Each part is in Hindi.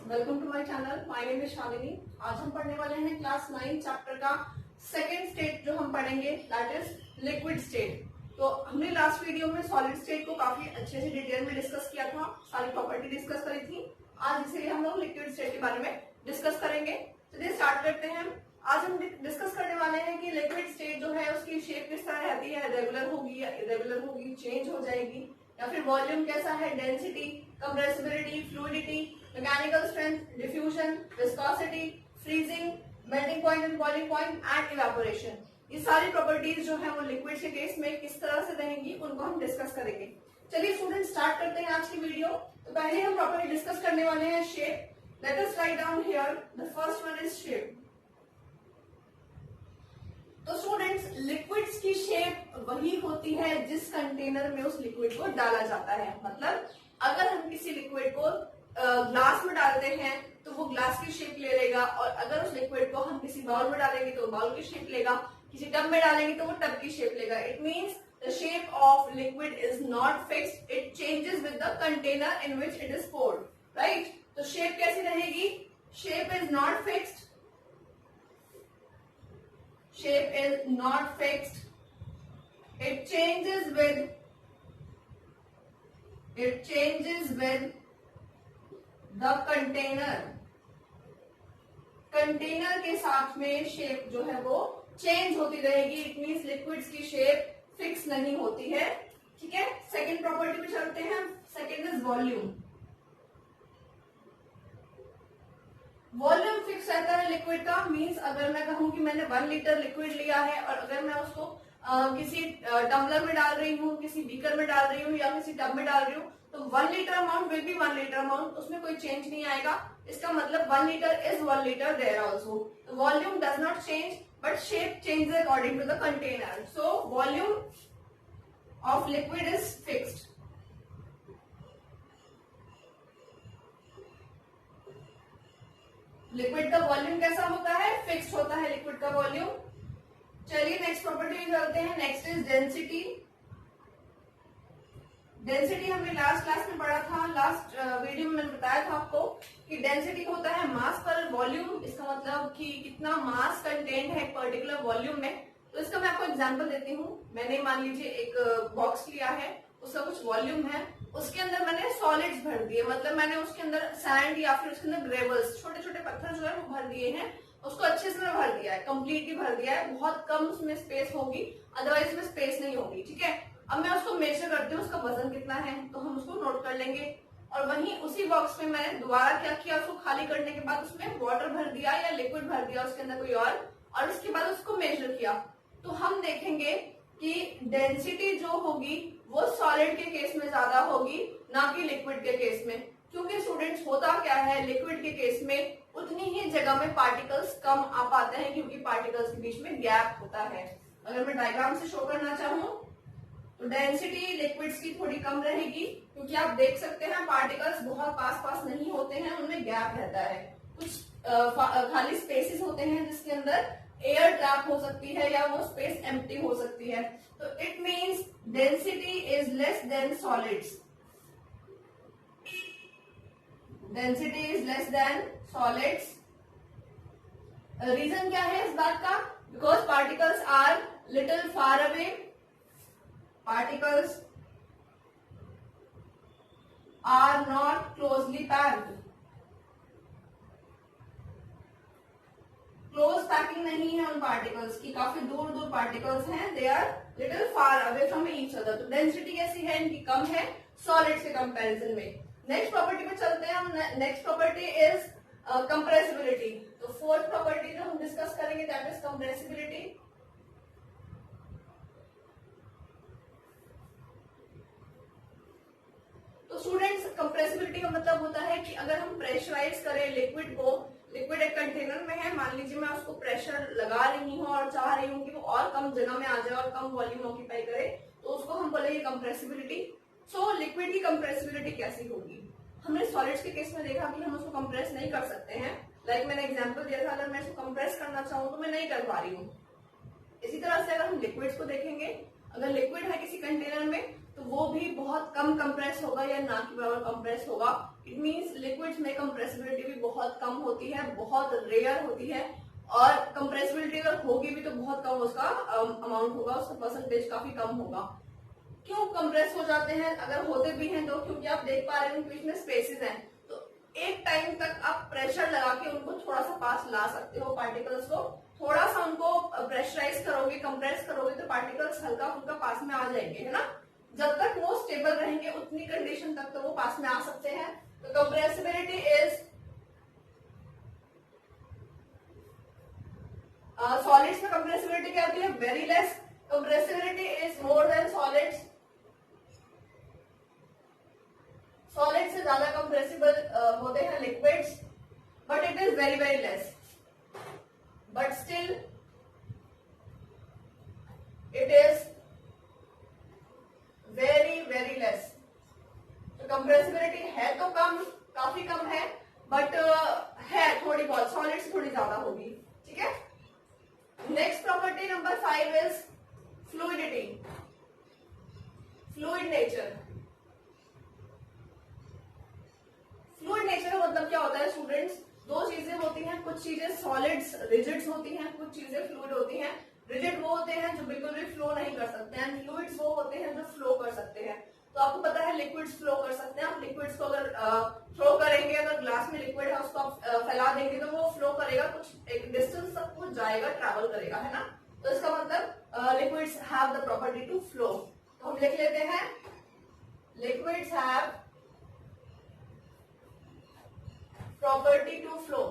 Welcome to my channel. My name is Shalini. आज हम पढ़ने वाले हैं क्लास 9 चैप्टर का सेकंड स्टेट जो हम पढ़ेंगे दैट इज लिक्विड स्टेट। तो हमने लास्ट वीडियो में सॉलिड स्टेट को काफी अच्छे से डिटेल में डिस्कस किया था, सारी प्रॉपर्टी डिस्कस करी थी। आज इसलिए हम लोग लिक्विड स्टेट के बारे में डिस्कस करेंगे। चलिए स्टार्ट करते हैं। आज हम डिस्कस करने वाले हैं कि लिक्विड स्टेट जो है उसकी शेप किस तरह रहती है, रेगुलर होगी या इरेगुलर होगी, चेंज हो जाएगी, या फिर वॉल्यूम कैसा है, density, compressibility, fluidity, mechanical strength, diffusion, viscosity, freezing, melting point and boiling point and evaporation. ये सारी प्रॉपर्टीज जो है वो लिक्विड के केस में किस तरह से रहेंगी उनको हम डिस्कस करेंगे। चलिए स्टूडेंट स्टार्ट करते हैं आज की वीडियो। तो पहले हम प्रॉपर्टी डिस्कस करने वाले हैं shape. Let us write down here the first one is shape. तो स्टूडेंट्स लिक्विड्स की शेप वही होती है जिस कंटेनर में उस लिक्विड को डाला जाता है। मतलब अगर हम किसी लिक्विड को ग्लास में डालते हैं तो वो ग्लास की शेप ले लेगा, और अगर उस लिक्विड को हम किसी बाउल में डालेंगे तो बाउल की शेप लेगा, किसी टब में डालेंगे तो वो टब की शेप लेगा। It means the shape of liquid is not fixed, it changes with the container in which it is poured, right. तो शेप कैसी रहेगी? Shape is not fixed, shape is not fixed, it changes with the container के साथ में शेप जो है वो चेंज होती रहेगी। इट मीन्स लिक्विड्स की शेप फिक्स नहीं होती है, ठीक है। सेकेंड प्रॉपर्टी पे चलते हैं। Second is volume. Volume fix रहता है लिक्विड का। मींस अगर मैं कहूं कि मैंने 1 लीटर लिक्विड लिया है और अगर मैं उसको किसी टम्बलर में डाल रही हूँ, किसी बीकर में डाल रही हूँ या किसी टब में डाल रही हूँ, तो 1 litre amount will be 1 litre amount, उसमें कोई चेंज नहीं आएगा। इसका मतलब 1 litre is 1 litre there also. Volume does not change but shape changes according to the container. So volume of liquid is fixed. Liquid का वॉल्यूम कैसा होता है? फिक्स्ड होता है लिक्विड का वॉल्यूम। चलिए नेक्स्ट प्रॉपर्टी में चलते हैं। Next is density. डेंसिटी हमने लास्ट क्लास में पढ़ा था। लास्ट वीडियो में मैंने बताया था आपको कि डेंसिटी होता है मास पर वॉल्यूम। इसका मतलब कि कितना मास कंटेंट है एक पर्टिकुलर वॉल्यूम में। तो इसका मैं आपको एग्जांपल देती हूँ। मैंने मान लीजिए एक बॉक्स लिया है, उसका कुछ वॉल्यूम है, उसके अंदर मैंने सॉलिड्स भर दिए, मतलब मैंने उसके अंदर सैंड या फिर उसके अंदर ग्रेवल्स, छोटे छोटे पत्थर जो है वो भर दिए हैं। उसको अच्छे से भर दिया है, कंप्लीटली भर दिया है। बहुत कम उसमें स्पेस होगी, अदरवाइज उसमें स्पेस नहीं होगी, ठीक है। अब मैं उसको मेजर करती हूँ, उसका वजन कितना है, तो हम उसको नोट कर लेंगे। और वहीं उसी बॉक्स में मैंने दोबारा क्या किया, उसको खाली करने के बाद उसमें वाटर भर दिया या लिक्विड भर दिया उसके अंदर कोई और उसके बाद उसको मेजर किया। तो हम देखेंगे कि डेंसिटी जो होगी वो सॉलिड के केस में ज्यादा होगी, ना कि लिक्विड के केस में। क्योंकि स्टूडेंट्स होता क्या है, लिक्विड के केस में उतनी ही जगह में पार्टिकल्स कम आ पाते हैं क्योंकि पार्टिकल्स के बीच में गैप होता है। अगर मैं डायग्राम से शो करना चाहूँ तो डेंसिटी लिक्विड्स की थोड़ी कम रहेगी, क्योंकि आप देख सकते हैं पार्टिकल्स बहुत पास पास नहीं होते हैं, उनमें गैप रहता है। कुछ खाली स्पेसेस होते हैं जिसके अंदर एयर ट्रैप हो सकती है या वो स्पेस एम्प्टी हो सकती है। तो it means density is less than solids. Density is less than solids. Reason क्या है इस बात का? Because particles are little far away, particles are not closely packed. Close packing नहीं है उन पार्टिकल्स की, काफी दूर दूर पार्टिकल्स हैं, they are little far away from each other. तो डेंसिटी कैसी है इनकी? कम है सॉलिड्स के कंपैरिजन में। नेक्स्ट प्रॉपर्टी पे चलते हैं हम। Next property is compressibility. तो फोर्थ प्रॉपर्टी जो हम डिस्कस करेंगे दैट इज कंप्रेसिबिलिटी। तो स्टूडेंट्स कंप्रेसिबिलिटी का मतलब होता है कि अगर हम प्रेशराइज करें लिक्विड को, लिक्विड एक कंटेनर में है, मान लीजिए मैं उसको प्रेशर लगा रही हूँ और चाह रही हूँ कि वो और कम जगह में आ जाए और कम वॉल्यूम ऑक्यूपाई करे, तो उसको हम बोलेंगे कंप्रेसिबिलिटी। सो लिक्विड की कंप्रेसिबिलिटी कैसी होगी? हमने सॉलिड्स के केस में देखा कि हम उसको कंप्रेस नहीं कर सकते हैं। लाइक मैंने एग्जांपल दिया था, अगर मैं इसको कंप्रेस करना चाहूँ तो मैं नहीं कर पा रही हूँ। इसी तरह से अगर हम लिक्विड्स को देखेंगे, अगर लिक्विड है किसी कंटेनर में तो वो भी बहुत कम कंप्रेस होगा या ना के बराबर कंप्रेस होगा। इट मीन्स लिक्विड्स में कंप्रेसिबिलिटी भी बहुत कम होती है, बहुत रेयर होती है, और कंप्रेसिबिलिटी अगर होगी भी तो बहुत कम उसका अमाउंट होगा, उसका परसेंटेज काफी कम होगा। क्यों कंप्रेस हो जाते हैं अगर होते भी हैं तो? क्योंकि आप देख पा रहे हो उनके बीच में स्पेसेस हैं, तो एक टाइम तक आप प्रेशर लगा के उनको थोड़ा सा पास ला सकते हो, पार्टिकल्स को थोड़ा सा उनको प्रेशराइज करोगे, कंप्रेस करोगे तो पार्टिकल्स हल्का फुल्का पास में आ जाएंगे, है ना। जब तक वो स्टेबल रहेंगे उतनी कंडीशन तक तो वो पास में आ सकते हैं। तो कंप्रेसिबिलिटी इज सॉलिड्स में कंप्रेसिबिलिटी क्या होती है? Very less. Compressibility is more than solids. Solid से ज्यादा कंप्रेसिबल होते हैं liquids, but it is very very less, but still it is very very less. तो कंप्रेसिबिलिटी है तो कम, काफी कम है, बट है थोड़ी बहुत, सॉलिड से थोड़ी ज्यादा होगी, ठीक है। Next property number 5 is fluidity, fluid nature. Fluid nature का मतलब क्या होता है स्टूडेंट्स? दो चीजें होती हैं, कुछ चीजें सॉलिड्स रिजिड्स होती हैं, कुछ चीजें फ्लूइड होती हैं। रिजिड वो होते हैं जो बिल्कुल भी फ्लो नहीं कर सकते हैं, फ्लूइड्स वो होते हैं जो फ्लो कर सकते हैं। तो आपको पता है लिक्विड्स फ्लो कर सकते हैं, आप लिक्विड्स को अगर थ्रो करेंगे, अगर ग्लास में लिक्विड है उसको आप फैला देंगे तो वो फ्लो करेगा, कुछ एक डिस्टेंस तक वो जाएगा, ट्रैवल करेगा, है ना। तो इसका मतलब liquids have the property to flow. तो हम लिख लेते हैं liquids have property to flow.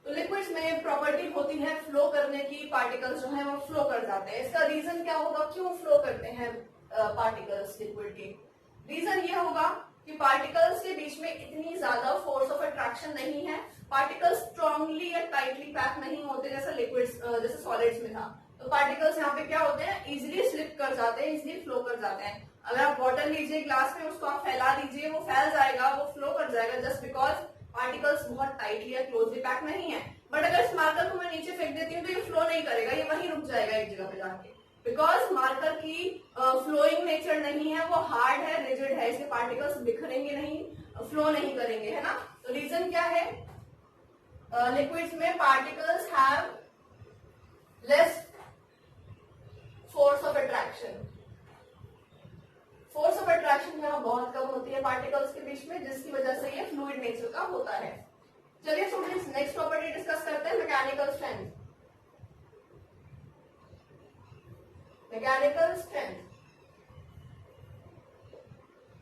तो लिक्विड्स में प्रॉपर्टी होती है फ्लो करने की, पार्टिकल्स जो है वो फ्लो कर जाते हैं। इसका रीजन क्या होगा, क्यों फ्लो करते हैं पार्टिकल्स लिक्विड के? रीजन ये होगा कि पार्टिकल्स के बीच में इतनी ज्यादा फोर्स ऑफ अट्रैक्शन नहीं है, पार्टिकल्स स्ट्रांगली या टाइटली पैक नहीं होते जैसे लिक्विड्स, जैसे सॉलिड्स में था। तो पार्टिकल्स यहाँ पे क्या होते हैं, इजिली स्लिप कर जाते हैं, इजिली फ्लो कर जाते हैं। अगर आप वाटर लीजिए ग्लास में, उसको आप फैला दीजिए, वो फैल जाएगा, वो फ्लो कर जाएगा, जस्ट बिकॉज पार्टिकल्स बहुत टाइटली या क्लोजली पैक नहीं है। बट अगर इस मार्कर को मैं नीचे फेंक देती हूँ तो ये फ्लो नहीं करेगा, ये वहीं रुक जाएगा एक जगह पे जाके, बिकॉज मार्कर की फ्लोइंग नेचर नहीं है, वो हार्ड है, रिजिड है, इसके पार्टिकल्स बिखरेंगे नहीं, फ्लो नहीं करेंगे, है ना। तो रीजन क्या है, लिक्विड्स में particles have less force of attraction. Force of attraction यहाँ बहुत कम होती है पार्टिकल्स के बीच में, जिसकी वजह से ये फ्लूइड नेचर का होता है। चलिए स्टूडेंट्स नेक्स्ट प्रॉपर्टी डिस्कस करते हैं, मैकेनिकल स्ट्रेंथ। मैकेनिकल स्ट्रेंथ,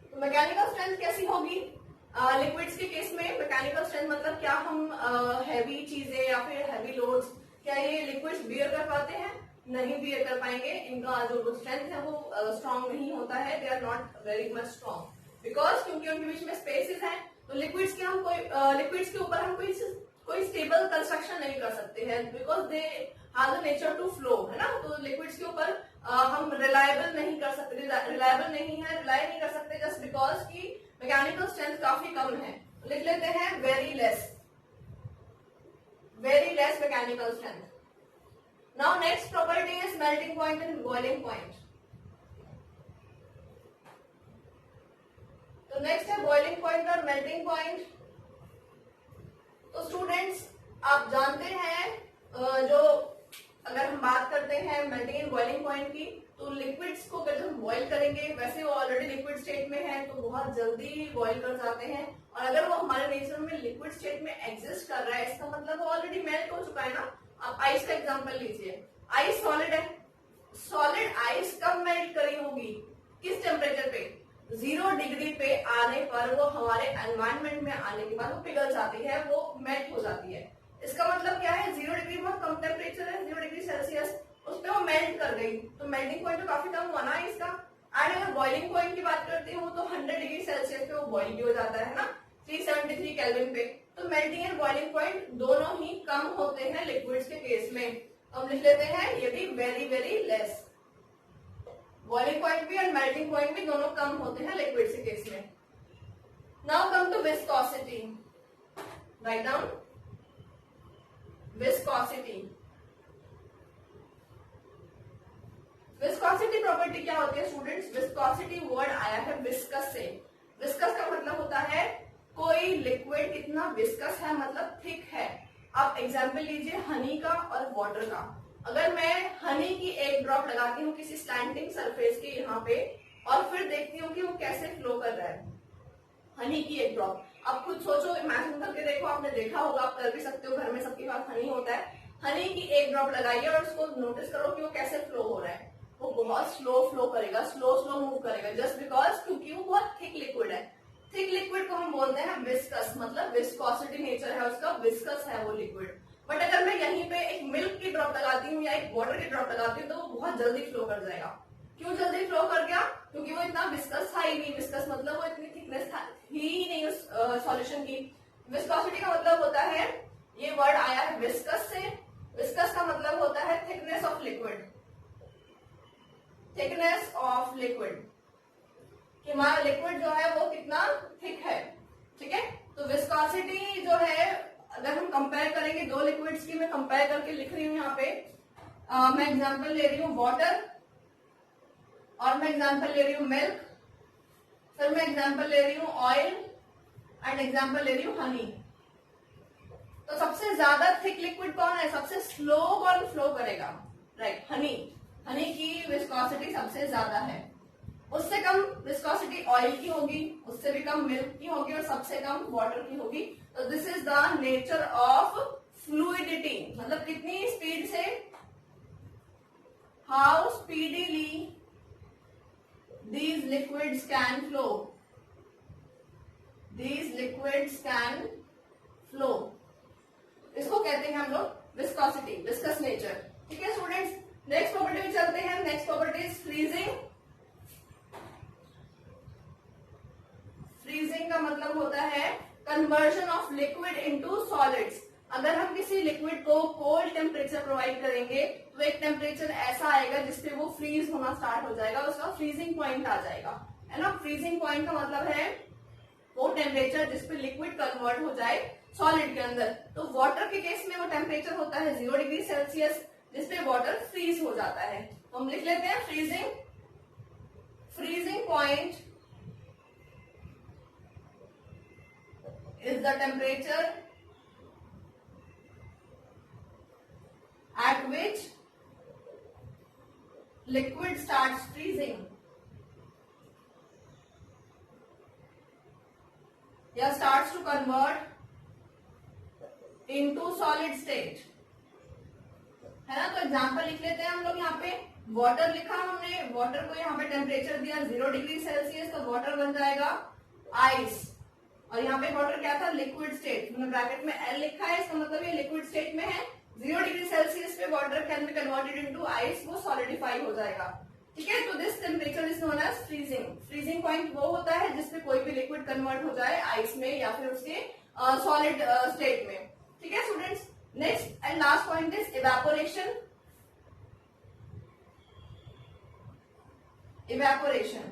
तो मैकेनिकल स्ट्रेंथ कैसी होगी लिक्विड्स के केस में? मैकेनिकल स्ट्रेंथ मतलब क्या हम हैवी चीजें या फिर हैवी लोड्स, क्या ये लिक्विड्स बियर कर पाते हैं? नहीं बियर कर पाएंगे, इनका जो स्ट्रेंथ है वो स्ट्रांग नहीं होता है, they are not very much strong, because क्योंकि उनके बीच में स्पेसेस हैं। तो लिक्विड्स के हम लिक्विड्स के ऊपर हम कोई स्टेबल कंस्ट्रक्शन नहीं कर सकते हैं, because they have the nature to flow, है ना। तो लिक्विड्स के ऊपर हम रिलायबल नहीं कर सकते, रिलायबल नहीं है, रिलाई नहीं कर सकते, जस्ट बिकॉज की मैकेनिकल स्ट्रेंथ काफी कम है। लिख लेते हैं very less, very less mechanical strength. Now next property is melting point and boiling point. तो नेक्स्ट है बॉइलिंग पॉइंट और मेल्टिंग पॉइंट। तो स्टूडेंट्स आप जानते हैं जो अगर हम बात करते हैं मेल्टिंग एंड बॉइलिंग पॉइंट की, तो लिक्विड्स को अगर हम बॉईल करेंगे, वैसे वो ऑलरेडी लिक्विड स्टेट में है तो बहुत जल्दी बॉईल कर जाते हैं, और अगर वो हमारे नेचर में लिक्विड स्टेट में एग्जिस्ट कर रहा है, इसका मतलब वो ऑलरेडी मेल्ट हो चुका है ना। आप आइस का एग्जांपल लीजिए, आइस सॉलिड है, सॉलिड आइस कब मेल्ट करी होगी, किस टेम्परेचर पे? 0 डिग्री पे आने पर वो हमारे एनवायरमेंट में आने के बाद वो पिघल जाती है, वो मेल्ट हो जाती है। इसका मतलब क्या है, 0 डिग्री बहुत कम टेम्परेचर है, 0 डिग्री सेल्सियस, उस पर वो मेल्ट कर गई, तो मेल्टिंग पॉइंट तो काफी कम हुआ ना इसका। एंड अगर बॉइलिंग पॉइंट की बात करते हो तो 100 डिग्री सेल्सियस पे वो बॉइल भी हो जाता है ना, 373 केल्विन पे। तो मेल्टिंग एंड बॉइलिंग पॉइंट दोनों ही कम होते हैं लिक्विड्स के केस में। हम लिख लेते हैं ये भी very very less, boiling point भी और मेल्टिंग पॉइंट भी दोनों कम होते हैं लिक्विड्स के केस में। Now come to viscosity, write down viscosity. Viscosity property क्या होती है स्टूडेंट्स? विस्कोसिटी वर्ड आया है विस्कस से। विस्कस का मतलब होता है कोई लिक्विड कितना विस्कस है, मतलब थिक है। आप एग्जाम्पल लीजिए हनी का और वाटर का। अगर मैं हनी की एक ड्रॉप लगाती हूँ किसी स्लैंटिंग सरफेस के यहाँ पे और फिर देखती हूँ कि वो कैसे फ्लो कर रहा है, हनी की एक ड्रॉप। आप खुद सोचो, इमेजिन करके देखो, आपने देखा होगा, आप कर भी सकते हो, घर में सबके पास हनी होता है। हनी की एक ड्रॉप लगाइए और उसको नोटिस करो कि वो कैसे फ्लो हो रहा है। वो बहुत स्लो फ्लो करेगा, स्लो स्लो मूव करेगा, जस्ट बिकॉज क्योंकि वो बहुत थिक लिक्विड है। थिक लिक्विड को हम बोलते हैं विस्कस, मतलब विस्कोसिटी नेचर है उसका, विस्कस है वो लिक्विड। बट अगर मैं यहीं पे एक मिल्क की ड्रॉप लगाती हूँ या एक वाटर की ड्रॉप लगाती हूँ तो वो बहुत जल्दी फ्लो कर जाएगा। क्यों जल्दी फ्लो कर गया? क्योंकि वो इतना विस्कस था ही नहीं। विस्कस मतलब वो इतनी थिकनेस था ही नहीं उस सॉल्यूशन की। विस्कोसिटी का मतलब होता है, ये वर्ड आया है विस्कस से। विस्कस का मतलब होता है thickness of liquid, thickness of liquid, कि हमारा लिक्विड जो है वो कितना थिक है। ठीक है, तो विस्कोसिटी जो है अगर हम कंपेयर करेंगे दो लिक्विड्स की, मैं कंपेयर करके लिख रही हूँ यहाँ पे। मैं एग्जांपल ले रही हूँ वाटर और मैं एग्जांपल ले रही हूँ मिल्क, फिर मैं एग्जांपल ले रही हूँ ऑयल एंड एग्जांपल ले रही हूँ हनी। तो सबसे ज्यादा थिक लिक्विड कौन है? सबसे स्लो कौन फ्लो करेगा? राइट, हनी। हनी की विस्कोसिटी सबसे ज्यादा है। उससे कम विस्कोसिटी ऑयल की होगी, उससे भी कम मिल्क की होगी और सबसे कम वाटर की होगी। तो this is the nature of fluidity, मतलब कितनी स्पीड से, how speedily these liquids can flow, these liquids can flow, इसको कहते हैं हम लोग विस्कोसिटी, विस्कस नेचर। ठीक है स्टूडेंट्स, नेक्स्ट प्रॉपर्टी में चलते हैं। Next property is freezing. Freezing का मतलब होता है conversion of liquid into solids. अगर हम किसी लिक्विड को कोल्ड टेम्परेचर प्रोवाइड करेंगे तो एक टेम्परेचर ऐसा आएगा जिसपे वो फ्रीज होना स्टार्ट हो जाएगा, उसका फ्रीजिंग पॉइंट आ जाएगा, है ना। फ्रीजिंग पॉइंट का मतलब है वो टेम्परेचर जिसपे लिक्विड कन्वर्ट हो जाए सॉलिड के अंदर। तो वाटर के केस में वो टेम्परेचर होता है 0 डिग्री सेल्सियस, जिसपे वाटर फ्रीज हो जाता है। तो हम लिख लेते हैं freezing. Freezing point is the temperature at which liquid starts freezing या starts to convert into solid state, है ना। तो एग्जांपल लिख लेते हैं हम लोग। यहाँ पे वाटर लिखा हमने, वाटर को यहाँ पे टेम्परेचर दिया 0 डिग्री सेल्सियस, तो वाटर बन जाएगा आइस। और यहाँ पे वाटर क्या था? Liquid state. मैंने ब्रैकेट में L लिखा है, इसका मतलब ये लिक्विड स्टेट में है। 0 डिग्री सेल्सियस पे water can be converted into ice, वो सॉलिडिफाई हो जाएगा। ठीक है, तो this temperature is known as freezing. Freezing point वो होता है जिसपे कोई भी लिक्विड कन्वर्ट हो जाए आइस में या फिर उसके सॉलिड स्टेट में। ठीक है students, next and last point is evaporation. Evaporation,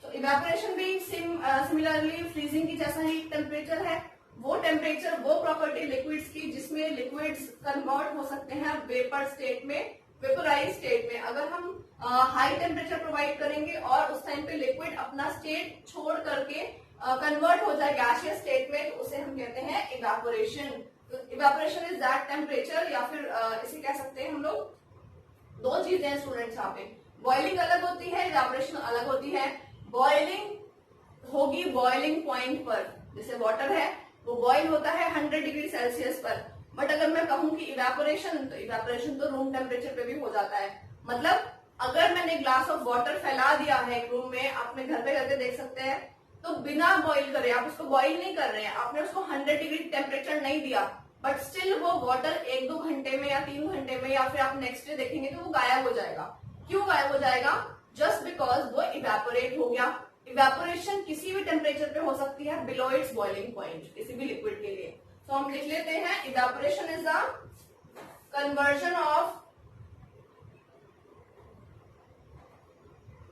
तो इवेपोरेशन भी सिमिलरली फ्रीजिंग की जैसा ही टेम्परेचर है। वो टेम्परेचर, वो प्रॉपर्टी लिक्विड्स की जिसमें लिक्विड्स कन्वर्ट हो सकते हैं वेपर स्टेट में, वेपराइज स्टेट में। अगर हम हाई टेम्परेचर प्रोवाइड करेंगे और उस टाइम पे लिक्विड अपना स्टेट छोड़ करके कन्वर्ट हो जाए गैसियस स्टेट में, तो उसे हम कहते हैं evaporation. Evaporation is that temperature, या फिर इसे कह सकते हैं हम लोग दो चीजें हैं स्टूडेंट्स यहाँ पे। बॉइलिंग अलग होती है, इवेपोरेशन अलग होती है। बॉइलिंग होगी बॉइलिंग पॉइंट पर, जैसे वाटर है वो बॉइल होता है 100 डिग्री सेल्सियस पर। बट अगर मैं कहूं कि इवेपोरेशन, तो इवेपोरेशन तो रूम टेम्परेचर पे भी हो जाता है। मतलब अगर मैंने ग्लास ऑफ वाटर फैला दिया है एक रूम में, अपने घर पे करके देख सकते हैं, तो बिना बॉइल करे, आप उसको बॉइल नहीं कर रहे हैं, आपने उसको 100 डिग्री टेम्परेचर नहीं दिया, बट स्टिल वो वाटर 1-2 घंटे में या 3 घंटे में या फिर आप नेक्स्ट डे देखेंगे तो वो गायब हो जाएगा। क्यों गायब हो जाएगा? जस्ट बिकॉज वो इवेपोरेट हो गया। इवेपोरेशन किसी भी टेम्परेचर पे हो सकती है बिलो इट्स बॉइलिंग पॉइंट, किसी भी लिक्विड के लिए। तो हम लिख लेते हैं evaporation is the conversion of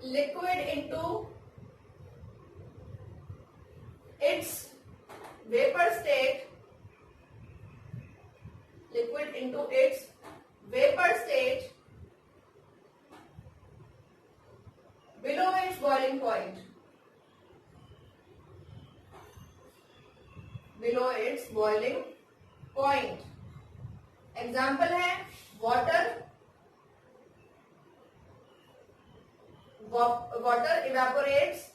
liquid into its vapour state, liquid into its vapour state below its boiling point, below its boiling point. Example है water, water evaporates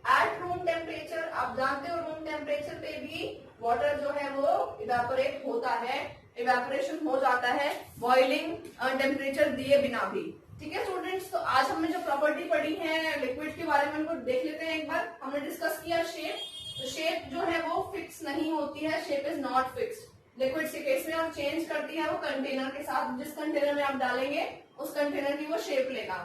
at room temperature. आप जानते हो रूम टेम्परेचर पे भी वाटर जो है वो इवेपोरेट होता है, इवेपोरेशन हो जाता है बॉइलिंग टेम्परेचर दिए बिना भी। ठीक है स्टूडेंट्स, तो आज हमने जो प्रॉपर्टी पढ़ी है लिक्विड के बारे में उनको देख लेते हैं एक बार। हमने डिस्कस किया शेप, तो शेप जो है वो फिक्स नहीं होती है, shape is not fixed. Liquid के केस में आप चेंज करती है वो कंटेनर के साथ, जिस कंटेनर में आप डालेंगे उस कंटेनर की वो शेप लेगा।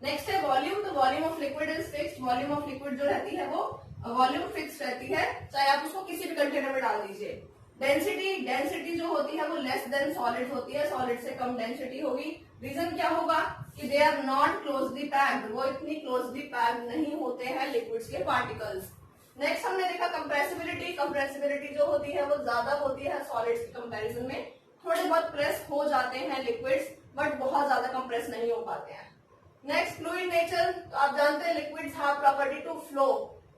नेक्स्ट है वॉल्यूम, तो volume of liquid is fixed. Volume of liquid जो रहती है वो वॉल्यूम फिक्स रहती है, चाहे आप उसको किसी भी कंटेनर में डाल दीजिए। डेंसिटी, डेंसिटी जो होती है वो लेस देन सॉलिड होती है, सॉलिड से कम डेंसिटी होगी। रीजन क्या होगा कि they are not closely packed, वो इतनी क्लोजली पैक्ड नहीं होते हैं लिक्विड्स के पार्टिकल्स। नेक्स्ट हमने देखा कंप्रेसिबिलिटी, कंप्रेसिबिलिटी जो होती है वो ज्यादा होती है सॉलिड्स के कंपैरिजन में। थोड़े बहुत प्रेस हो जाते हैं लिक्विड्स, बट बहुत ज्यादा कंप्रेस नहीं हो पाते हैं। नेक्स्ट फ्लूइड नेचर, तो आप जानते हैं liquids have property to flow,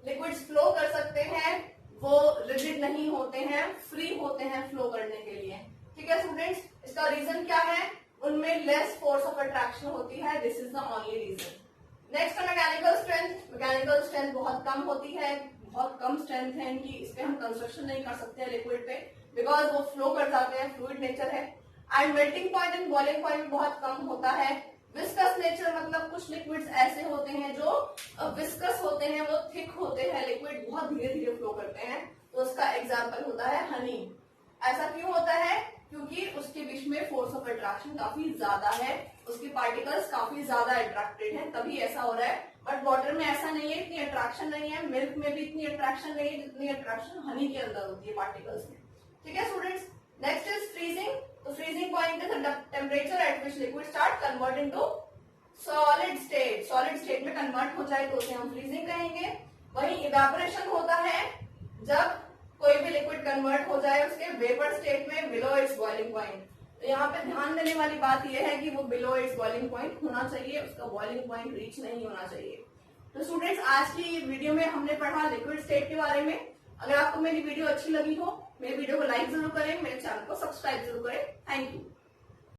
liquids flow कर सकते हैं, वो रिजिड नहीं होते हैं, फ्री होते हैं फ्लो करने के लिए। ठीक है स्टूडेंट्स, इसका रीजन क्या है, उनमें लेस फोर्स ऑफ अट्रैक्शन होती है, this is the only reason. Next है मैकेनिकल स्ट्रेंथ, मैकेनिकल स्ट्रेंथ बहुत कम होती है, बहुत कम स्ट्रेंथ है इनकी, इस पे हम कंस्ट्रक्शन नहीं कर सकते हैं लिक्विड पे, बिकॉज वो फ्लो कर जाते हैं, फ्लूइड नेचर है। And melting point and boiling point बहुत कम होता है। विस्कस नेचर, मतलब कुछ लिक्विड्स ऐसे होते हैं जो विस्कस होते हैं, वो थिक होते हैं, लिक्विड बहुत धीरे धीरे फ्लो करते हैं, तो उसका एग्जाम्पल होता है हनी। ऐसा क्यों होता है, क्योंकि उसके बीच में फोर्स ऑफ अट्रैक्शन काफी ज्यादा है, उसके पार्टिकल्स काफी ज्यादा अट्रैक्टेड हैं, तभी ऐसा हो रहा है। बट वाटर में ऐसा नहीं है, इतनी अट्रैक्शन नहीं है, मिल्क में भी इतनी अट्रैक्शन नहीं है जितनी अट्रैक्शन हनी के अंदर होती है पार्टिकल्स में। ठीक है स्टूडेंट्स, नेक्स्ट इज फ्रीजिंग, तो freezing point is the temperature at which liquid start converting to solid state, solid state में कन्वर्ट हो जाए तो उसे हम फ्रीजिंग कहेंगे। वही इवेपोरेशन होता है जब कोई भी लिक्विड कन्वर्ट हो जाए उसके वेपर स्टेट में बिलो इट्स बॉइलिंग पॉइंट। तो यहाँ पे ध्यान देने वाली बात यह है कि वो बिलो इट्स बॉइलिंग पॉइंट होना चाहिए, उसका बॉइलिंग पॉइंट रीच नहीं होना चाहिए। तो स्टूडेंट्स, आज की वीडियो में हमने पढ़ा लिक्विड स्टेट के बारे में। अगर आपको मेरी वीडियो अच्छी लगी हो, मेरी वीडियो को लाइक जरूर करें, मेरे चैनल को सब्सक्राइब जरूर करें। Thank you.